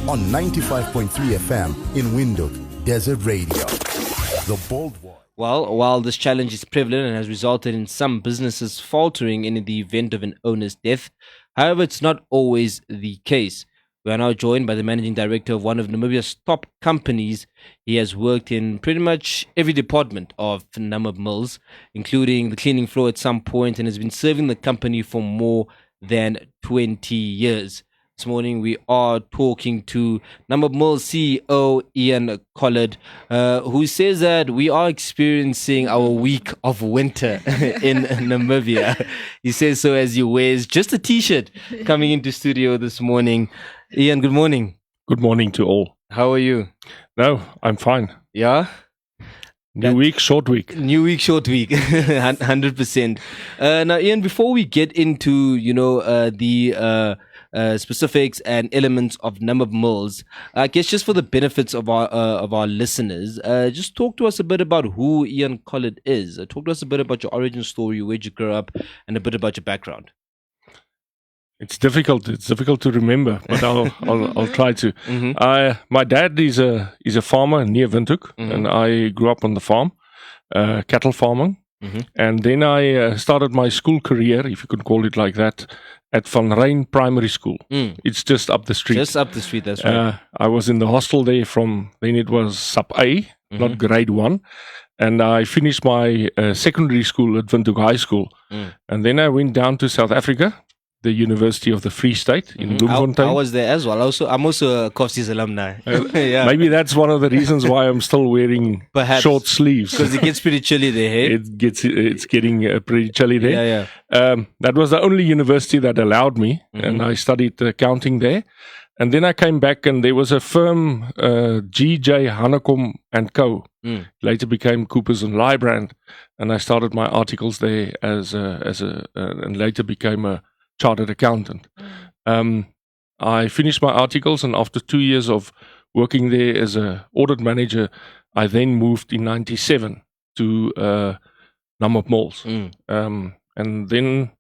on 95.3 FM in Windhoek, Desert Radio. The Bold One. Well, while this challenge is prevalent and has resulted in some businesses faltering in the event of an owner's death, however, it's not always the case. We are now joined by the managing director of one of Namibia's top companies. He has worked in pretty much every department of Namibia Mills, including the cleaning floor at some point, and has been serving the company for more than 20 years. This morning we are talking to Namibia Mills CEO Ian Collard, who says that we are experiencing our week of winter in Namibia. He says so as he wears just a t-shirt coming into studio this morning. Ian, good morning. Good morning to all. How are you? No, I'm fine. Yeah? New week, short week. New week, short week, 100%. Now, Ian, before we get into, the specifics and elements of Namibia Mills, I guess just for the benefits of our listeners, just talk to us a bit about who Ian Collard is. Talk to us a bit about your origin story, where you grew up, and a bit about your background. It's difficult. It's difficult to remember, but I'll try to. Mm-hmm. My dad is a farmer near Windhoek, and I grew up on the farm, cattle farming, and then I started my school career, if you could call it like that, at Van Rijn Primary School. It's just up the street. Just up the street, that's right. I was in the hostel there from then it was sub A, not grade 1. And I finished my secondary school at Windhoek High School. And then I went down to South Africa, the University of the Free State in Bloemfontein. I was there as well. I'm also a Kofsies alumni. Yeah. Maybe that's one of the reasons why I'm still wearing short sleeves. Because it gets pretty chilly there, hey? It's getting pretty chilly there. Yeah. That was the only university that allowed me, and I studied accounting there. And then I came back, and there was a firm, G.J. Hanekom and Co. Later became Coopers and Lybrand, and I started my articles there and later became a chartered accountant. I finished my articles, and after 2 years of working there as an audit manager, I then moved in 97 to Namibia Mills. And then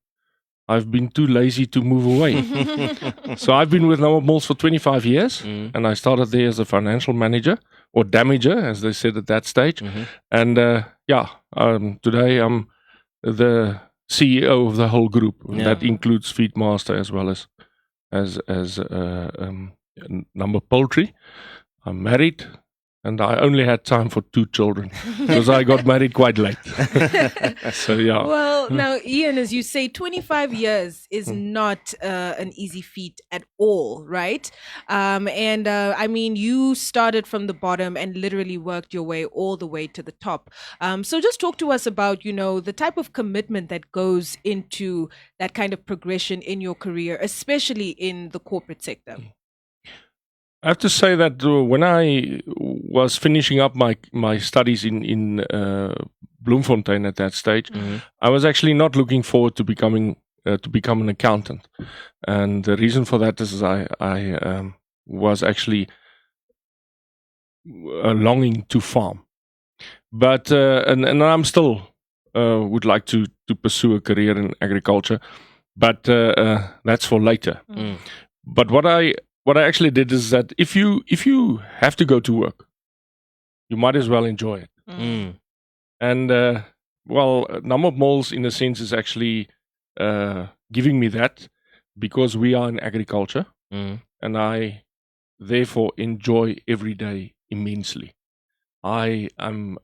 I've been too lazy to move away. So I've been with Namibia Mills for 25 years, and I started there as a financial manager, or damager, as they said at that stage. And today I'm the CEO of the whole group. That includes Feedmaster as well as Number Poultry. I'm married, and I only had time for 2 children because I got married quite late. So yeah. Well, now Ian, as you say, 25 years is not an easy feat at all, right? I mean, you started from the bottom and literally worked your way all the way to the top. So just talk to us about, the type of commitment that goes into that kind of progression in your career, especially in the corporate sector. I have to say that when I was finishing up my studies in Bloemfontein at that stage, I was actually not looking forward to become an accountant, and the reason for that is I was actually longing to farm, but and I'm still would like to pursue a career in agriculture, but that's for later. But what I actually did is that if you have to go to work, you might as well enjoy it. And Namibia Mills, in a sense, is actually giving me that because we are in agriculture, and I therefore enjoy every day immensely. And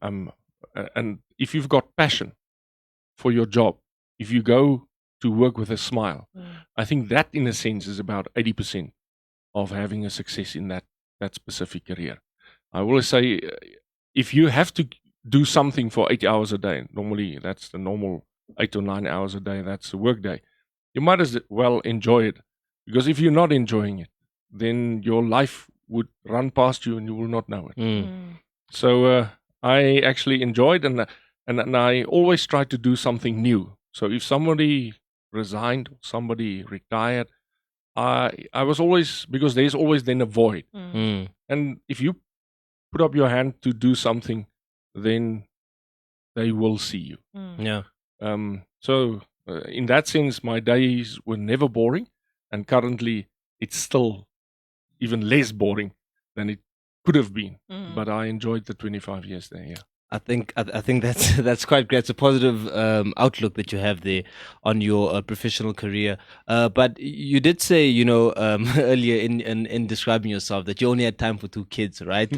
if you've got passion for your job, if you go to work with a smile, I think that, in a sense, is about 80% of having a success in that specific career. I always say, if you have to do something for 8 hours a day, normally that's the normal 8 or 9 hours a day, that's a work day, you might as well enjoy it. Because if you're not enjoying it, then your life would run past you and you will not know it. So I actually enjoyed, and I always try to do something new. So if somebody resigned, somebody retired, I was always, because there's always then a void. And if you put up your hand to do something, then they will see you. So in that sense, my days were never boring, and currently it's still even less boring than it could have been. Mm. But I enjoyed the 25 years there. Yeah. I think that's that's quite great. It's a positive outlook that you have there on your professional career. But you did say, earlier in describing yourself that you only had time for 2 kids, right?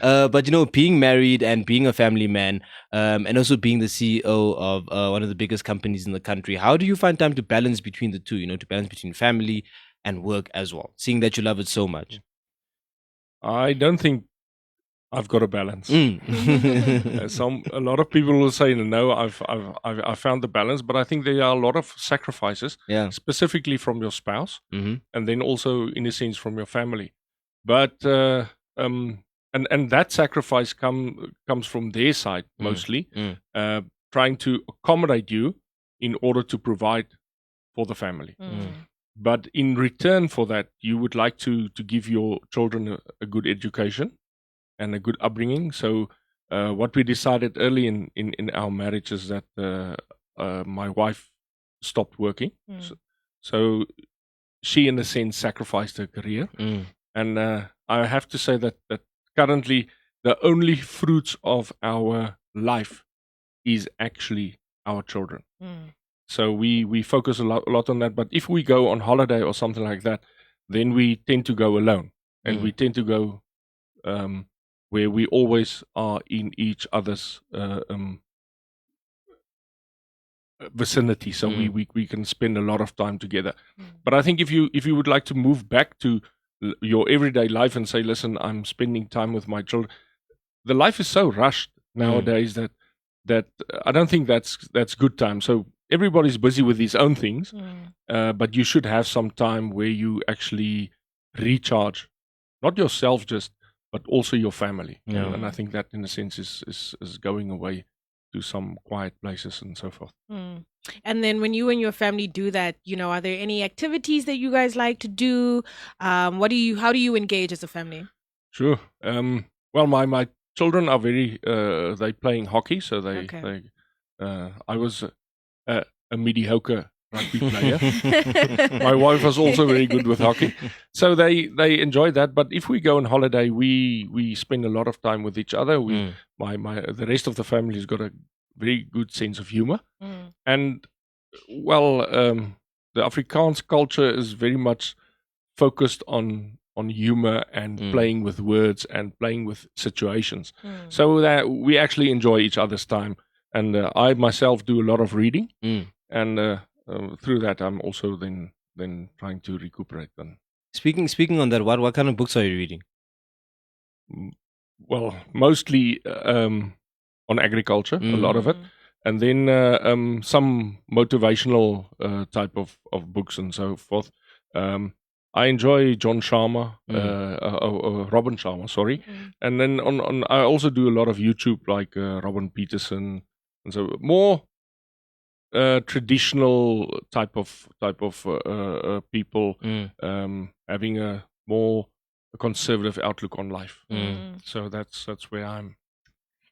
But being married and being a family man, and also being the CEO of one of the biggest companies in the country, how do you find time to balance between the two? To balance between family and work as well, seeing that you love it so much. I don't think I've got a balance. Mm. A lot of people will say no. I've found the balance, but I think there are a lot of sacrifices, Yeah. specifically from your spouse, Hmm. and then also in a sense from your family. But and that sacrifice comes from their side mostly, Mm. trying to accommodate you in order to provide for the family. Mm. But in return for that, you would like to give your children a good education and a good upbringing. So what we decided early in our marriage is that my wife stopped working. Mm. So she, in a sense, sacrificed her career. Mm. And I have to say that currently the only fruits of our life is actually our children. Mm. So we focus a lot on that. But if we go on holiday or something like that, then we tend to go alone, and we tend to go where we always are in each other's vicinity, so we can spend a lot of time together. But I think if you would like to move back to your everyday life and say, listen, I'm spending time with my children, the life is so rushed nowadays that I don't think that's good time. So everybody's busy with his own things, but you should have some time where you actually recharge, not yourself just, but also your family. Yeah. And I think that in a sense is going away to some quiet places and so forth. Mm. And then when you and your family do that, are there any activities that you guys like to do? How do you engage as a family? Sure. Well, my children are very they playing hockey, so Okay. I was a mediocre rugby player. My wife was also very good with hockey, so they enjoy that. But if we go on holiday, we spend a lot of time with each other. The rest of the family has got a very good sense of humor, and well, the Afrikaans culture is very much focused on humor and playing with words and playing with situations, so that we actually enjoy each other's time. And I myself do a lot of reading, and through that I'm also then trying to recuperate them. Speaking on that, what kind of books are you reading? Well, mostly on agriculture, a lot of it, and then some motivational type of books and so forth. I enjoy John Sharma, Robin Sharma, sorry, and then on I also do a lot of YouTube, like Robin Peterson, and so more traditional type of people, having a more conservative outlook on life. So that's where I'm.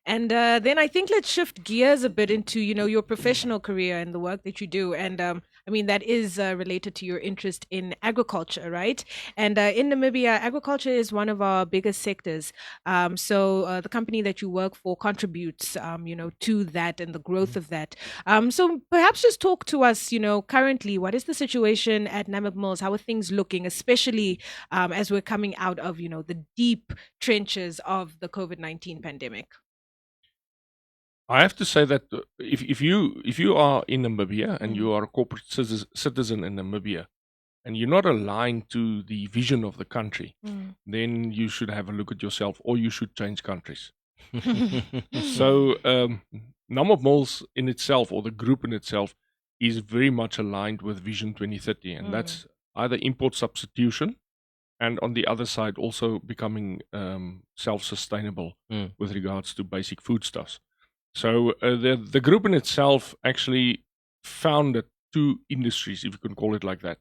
And then I think let's shift gears a bit into, your professional career and the work that you do. And I mean, that is related to your interest in agriculture, right? And in Namibia, agriculture is one of our biggest sectors. So the company that you work for contributes, to that and the growth of that. So perhaps just talk to us, currently, what is the situation at Namib Mills? How are things looking, especially as we're coming out of, the deep trenches of the COVID-19 pandemic? I have to say that if you are in Namibia and you are a corporate citizen in Namibia, and you're not aligned to the vision of the country, then you should have a look at yourself, or you should change countries. So Namib Mills in itself, or the group in itself, is very much aligned with Vision 2030, and that's either import substitution, and on the other side also becoming self-sustainable with regards to basic foodstuffs. So the group in itself actually founded 2 industries, if you can call it like that.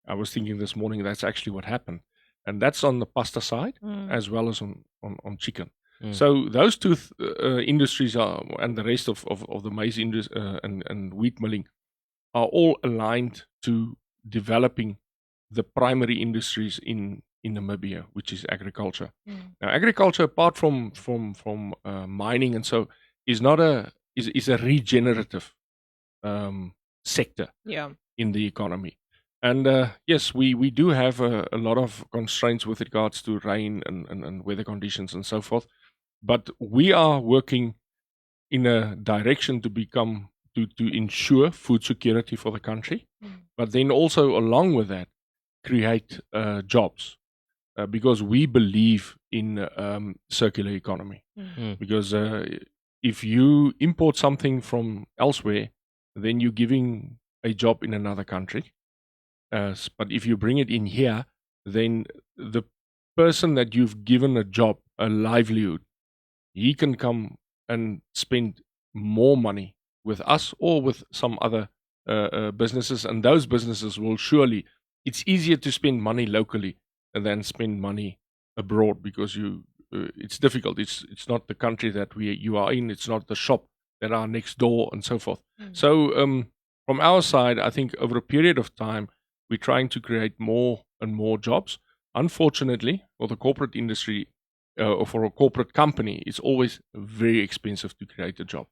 I was thinking this morning that's actually what happened, and that's on the pasta side as well as on chicken. So those 2 industries are, and the rest of the maize industry and wheat milling, are all aligned to developing the primary industries in in Namibia, which is agriculture. Now, agriculture, apart from mining and so, is not is a regenerative sector Yeah. in the economy. And yes, we do have a lot of constraints with regards to rain and weather conditions and so forth. But we are working in a direction to ensure food security for the country, but then also along with that, create jobs because we believe in circular economy. Because if you import something from elsewhere, then you're giving a job in another country. But if you bring it in here, then the person that you've given a job, a livelihood, he can come and spend more money with us or with some other businesses, and those businesses will surely. It's easier to spend money locally than spend money abroad because it's difficult. It's not the country that you are in. It's not the shop that are next door and so forth. So from our side, I think over a period of time, we're trying to create more and more jobs. Unfortunately, for the corporate industry or for a corporate company, it's always very expensive to create a job.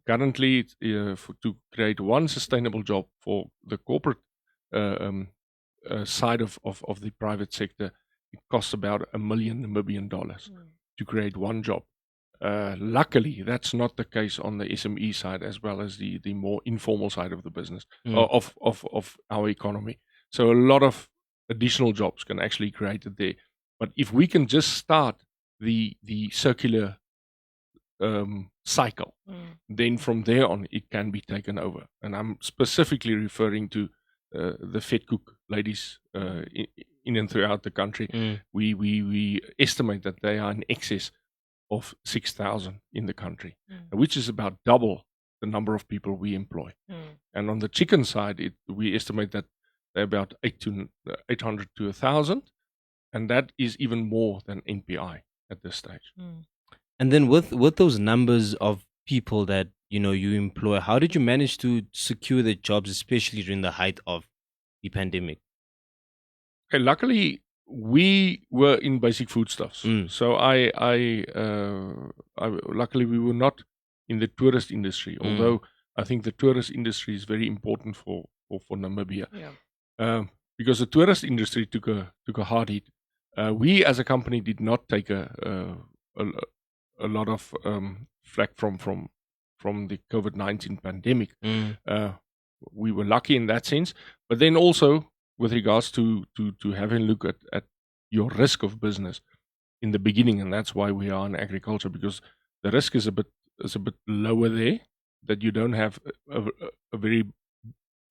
Currently, to create one sustainable job for the corporate side of the private sector, it costs about $1 million Namibian to create one job. Luckily, that's not the case on the SME side as well as the more informal side of the business of our economy. So a lot of additional jobs can actually be created there. But if we can just start the circular cycle, then from there on it can be taken over. And I'm specifically referring to the vet cook ladies in and throughout the country. We estimate that they are in excess of 6,000 in the country, which is about double the number of people we employ. And on the chicken side, we estimate that they're about 800 to 1,000, and that is even more than NPI at this stage. And then with those numbers of people that you employ, how did you manage to secure the jobs, especially during the height of the pandemic? Okay, luckily we were in basic foodstuffs, so I luckily we were not in the tourist industry. Although I think the tourist industry is very important for Namibia, because the tourist industry took a hard hit. We as a company did not take a lot of flack from the COVID-19 pandemic. We were lucky in that sense, but then also with regards to having a look at your risk of business in the beginning, and that's why we are in agriculture, because the risk is a bit lower there. That you don't have a very,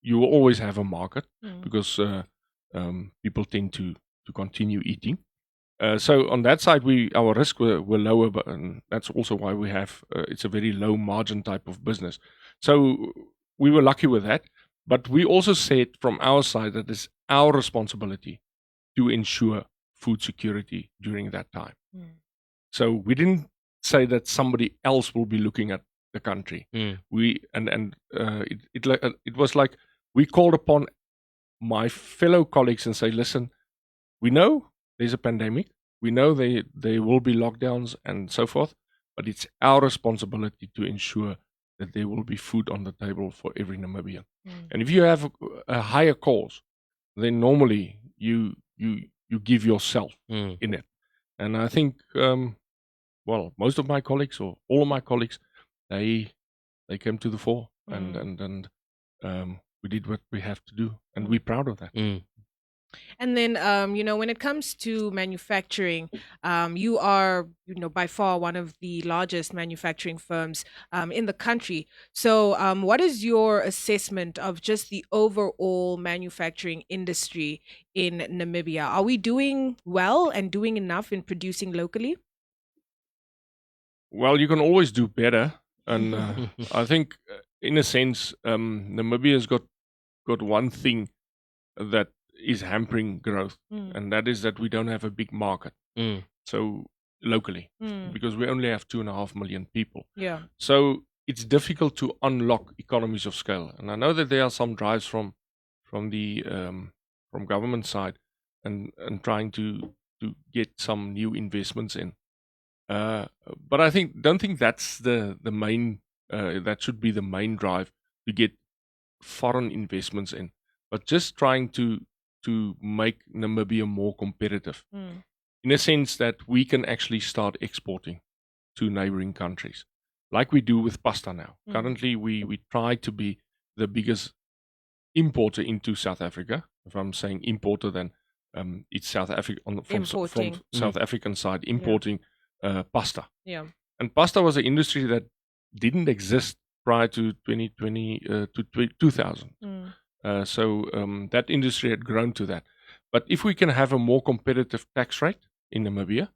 you will always have a market because people tend to continue eating. So on that side, our risk were lower, but that's also why we have it's a very low margin type of business. So we were lucky with that, but we also said from our side that it's our responsibility to ensure food security during that time. So we didn't say that somebody else will be looking at the country. It was like we called upon my fellow colleagues and say, listen, we know there's a pandemic. We know there will be lockdowns and so forth, but it's our responsibility to ensure that there will be food on the table for every Namibian. And if you have a higher cause, then normally you give yourself in it. And I think, most of my colleagues or all of my colleagues, they came to the fore and we did what we have to do, and we're proud of that. And then, when it comes to manufacturing, you are, by far one of the largest manufacturing firms in the country. So what is your assessment of just the overall manufacturing industry in Namibia? Are we doing well and doing enough in producing locally? Well, you can always do better. And I think, in a sense, Namibia's got one thing that is hampering growth, and that is that we don't have a big market. So locally, because we only have 2.5 million people. Yeah. So it's difficult to unlock economies of scale. And I know that there are some drives from the from government side and trying to to get some new investments in. But I don't think that's the main that should be the main drive to get foreign investments in, but just trying to make Namibia more competitive in a sense that we can actually start exporting to neighboring countries, like we do with pasta now. Currently, we try to be the biggest importer into South Africa. If I'm saying importer, then it's South Africa from South African side importing pasta. Yeah. And pasta was an industry that didn't exist prior to 2020 to 2000. So that industry had grown to that. But if we can have a more competitive tax rate in Namibia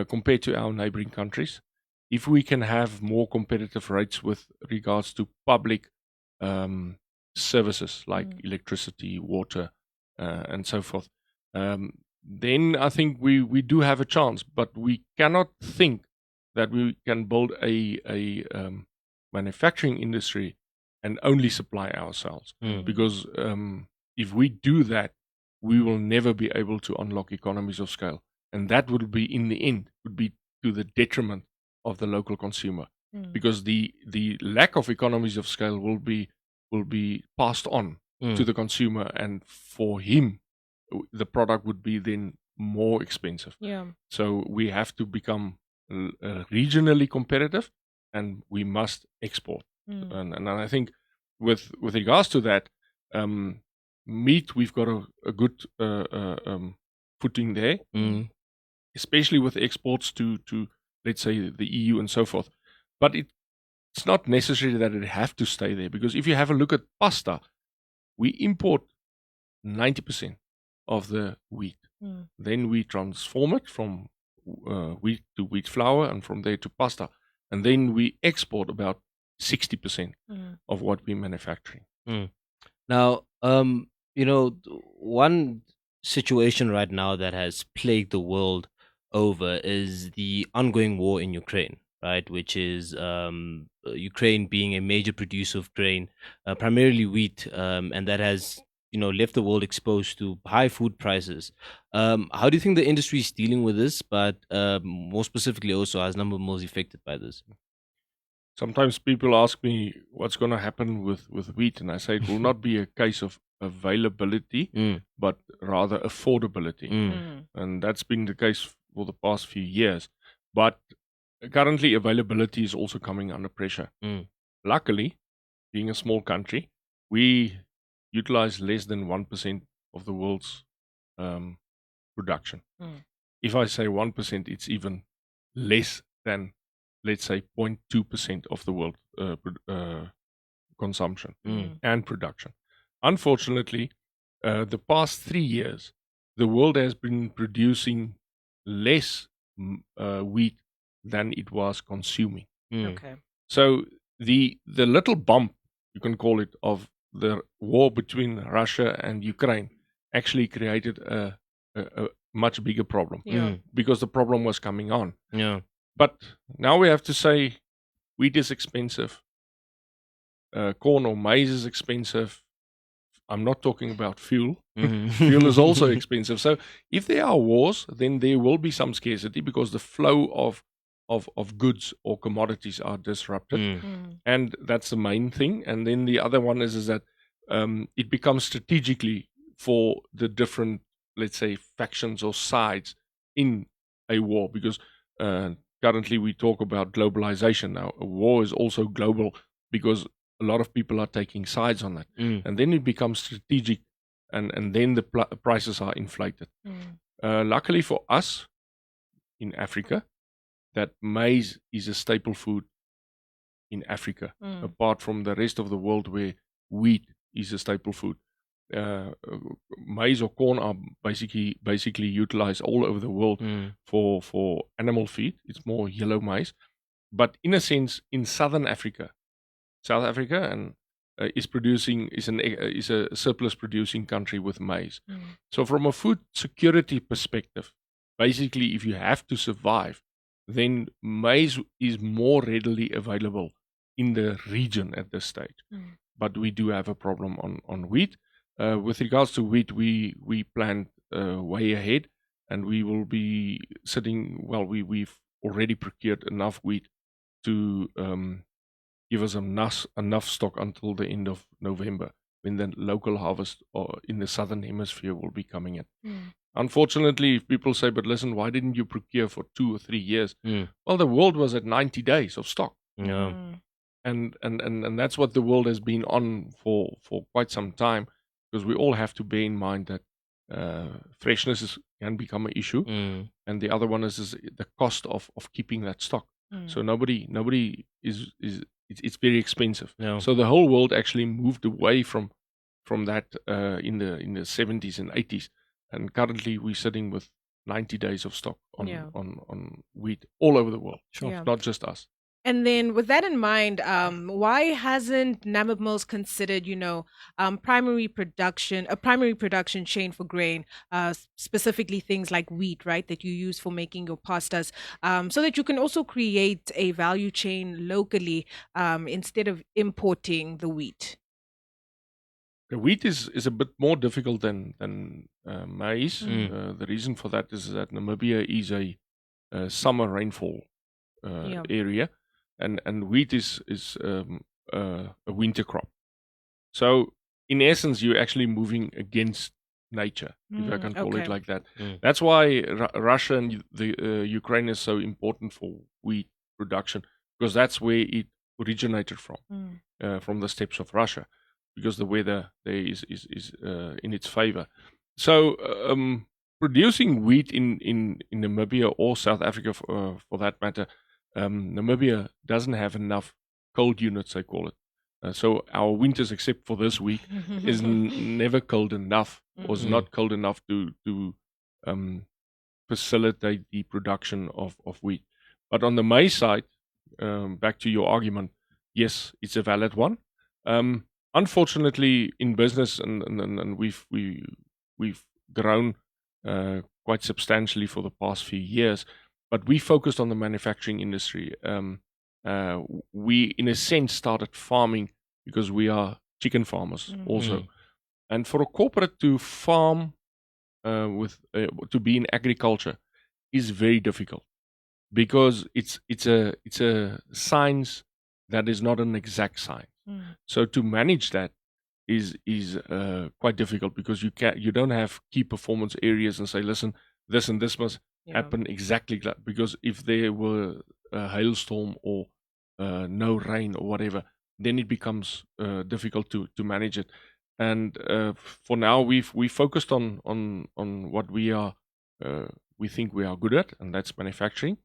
compared to our neighboring countries, if we can have more competitive rates with regards to public services like electricity, water, and so forth, then I think we do have a chance. But we cannot think that we can build a manufacturing industry and only supply ourselves. Because if we do that, we will never be able to unlock economies of scale. And that would be, in the end, would be to the detriment of the local consumer. Because the lack of economies of scale will be passed on to the consumer, and for him, the product would be then more expensive. Yeah. So we have to become regionally competitive, and we must export. And I think with regards to that, meat, we've got a good footing there, especially with exports to let's say the EU and so forth. But it's not necessary that it have to stay there, because if you have a look at pasta, we import 90% of the wheat. Then we transform it from wheat to wheat flour, and from there to pasta. And then we export about 60% of what we're manufacturing. Now, one situation right now that has plagued the world over is the ongoing war in Ukraine, right? Which is Ukraine being a major producer of grain, primarily wheat, and that has left the world exposed to high food prices. How do you think the industry is dealing with this? But more specifically, also, as Namibia Mills affected by this? Sometimes people ask me what's going to happen with wheat, and I say it will not be a case of availability, but rather affordability. And that's been the case for the past few years. But currently, availability is also coming under pressure. Luckily, being a small country, we utilize less than 1% of the world's production. If I say 1%, it's even less than, let's say, 0.2% of the world consumption and production. Unfortunately, the past 3 years, the world has been producing less wheat than it was consuming. Okay. So the little bump, you can call it, of the war between Russia and Ukraine actually created a much bigger problem, because the problem was coming on. But now we have to say wheat is expensive, corn or maize is expensive. I'm not talking about fuel. Fuel is also expensive. So if there are wars, then there will be some scarcity, because the flow of goods or commodities are disrupted. And that's the main thing. And then the other one is that it becomes strategically for the different, let's say, factions or sides in a war, because currently we talk about globalization now. A war is also global, because a lot of people are taking sides on that. And then it becomes strategic, and then the prices are inflated. Luckily for us in Africa, that maize is a staple food in Africa, apart from the rest of the world where wheat is a staple food. Maize or corn are basically utilized all over the world for animal feed. It's more yellow maize. But in a sense, in Southern Africa, South Africa and is a surplus producing country with maize. So from a food security perspective, basically, if you have to survive, then maize is more readily available in the region at this stage. But we do have a problem on wheat. With regards to wheat, we planned way ahead. and we will be sitting. Well, we've already procured enough wheat to give us enough stock until the end of November, when the local harvest in the southern hemisphere will be coming in. Unfortunately, if people say, but listen, why didn't you procure for 2 or 3 years? Well, the world was at 90 days of stock. Yeah. And that's what the world has been on for quite some time, because we all have to bear in mind that freshness can become an issue, and the other one is the cost of keeping that stock. So nobody is it's very expensive. Yeah. So the whole world actually moved away from that in the 70s and 80s, and currently we're sitting with 90 days of stock on wheat all over the world. Sure. Yeah. Not just us. And then, with that in mind, why hasn't Namib Mills considered, a primary production chain for grain, specifically things like wheat, right, that you use for making your pastas, so that you can also create a value chain locally instead of importing the wheat? The wheat is a bit more difficult than maize. The reason for that is that Namibia is a summer rainfall area, and wheat is a winter crop. So in essence, you're actually moving against nature, if I can call it like that. That's why Russia and the Ukraine is so important for wheat production, because that's where it originated from the steppes of Russia, because the weather there is in its favor. So producing wheat in Namibia or South Africa, for that matter, Namibia doesn't have enough cold units, they call it. So our winters, except for this week, is never cold enough, or is not cold enough to facilitate the production of wheat. But on the maize side, back to your argument, yes, it's a valid one. Unfortunately, in business, and we've grown quite substantially for the past few years, but we focused on the manufacturing industry. We, in a sense, started farming because we are chicken farmers also. And for a corporate to farm to be in agriculture is very difficult, because it's a science that is not an exact science. So to manage that is quite difficult, because you don't have key performance areas and say, listen, this and this must happen exactly like that, because if there were a hailstorm or no rain or whatever, then it becomes difficult to manage it. And for now, we focused on what we think we are good at, and that's manufacturing.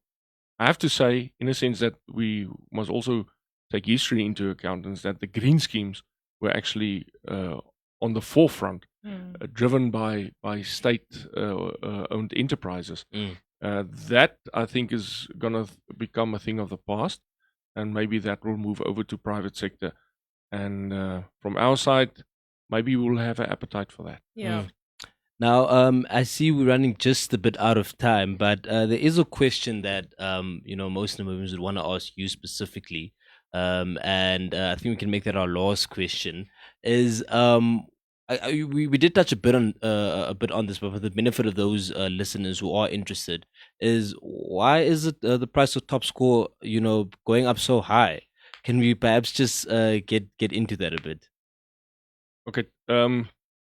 I have to say, in a sense, that we must also take history into account, and that the green schemes were actually on the forefront, driven by state owned enterprises. That, I think, is going to become a thing of the past, and maybe that will move over to private sector. And from our side, maybe we'll have an appetite for that. Yeah. Now, I see we're running just a bit out of time, but there is a question that most Namibians would want to ask you specifically, and I think we can make that our last question. Is we did touch a bit on this, but for the benefit of those listeners who are interested, is why is it the price of top score going up so high? Can we perhaps just get into that a bit? Okay.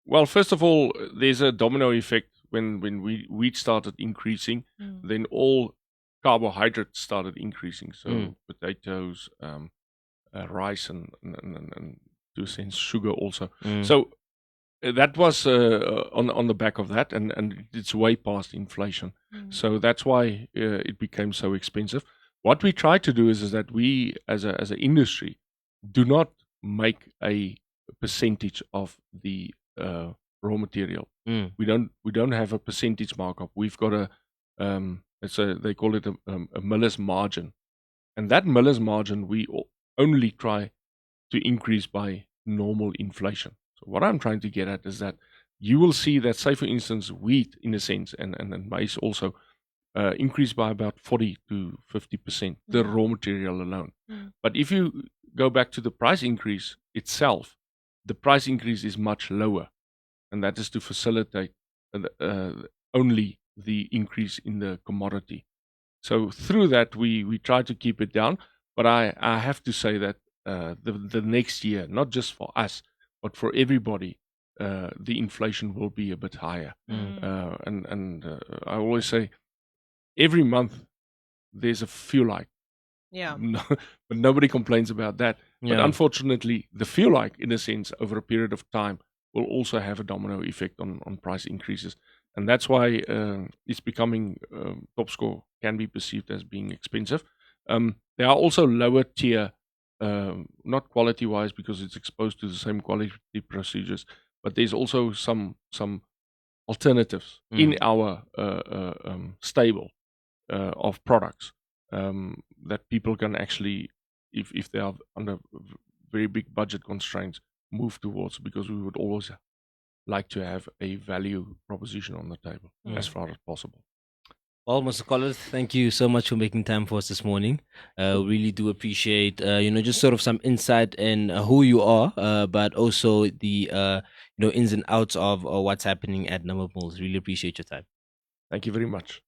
Well, first of all, there's a domino effect. When wheat started increasing, then all carbohydrates started increasing. So potatoes, rice, and to a sense sugar also. So that was on the back of that, and it's way past inflation. So that's why it became so expensive. What we try to do is that we, as an industry, do not make a percentage of the raw material. We don't have a percentage markup. We've got they call it a miller's margin, and that miller's margin we only try to increase by normal inflation. So what I'm trying to get at is that you will see that, say for instance, wheat, in a sense, and maize also increase by about 40 to 50%, the raw material alone. But if you go back to the price increase itself, the price increase is much lower, and that is to facilitate only the increase in the commodity. So through that, we try to keep it down. But I have to say that the next year, not just for us, but for everybody, the inflation will be a bit higher. And I always say, every month there's a fuel hike. Yeah. No, but nobody complains about that. But Yeah. unfortunately, the fuel hike, in a sense, over a period of time, will also have a domino effect on price increases. And that's why it's becoming, top score can be perceived as being expensive. There are also lower tier, not quality wise, because it's exposed to the same quality procedures, but there's also some alternatives in our stable of products that people can actually, if they are under very big budget constraints, move towards, because we would always like to have a value proposition on the table as far as possible. Well, Mr. Collins, thank you so much for making time for us this morning. Really do appreciate, just sort of some insight in who you are, but also the, ins and outs of what's happening at Namibia Mills. Really appreciate your time. Thank you very much.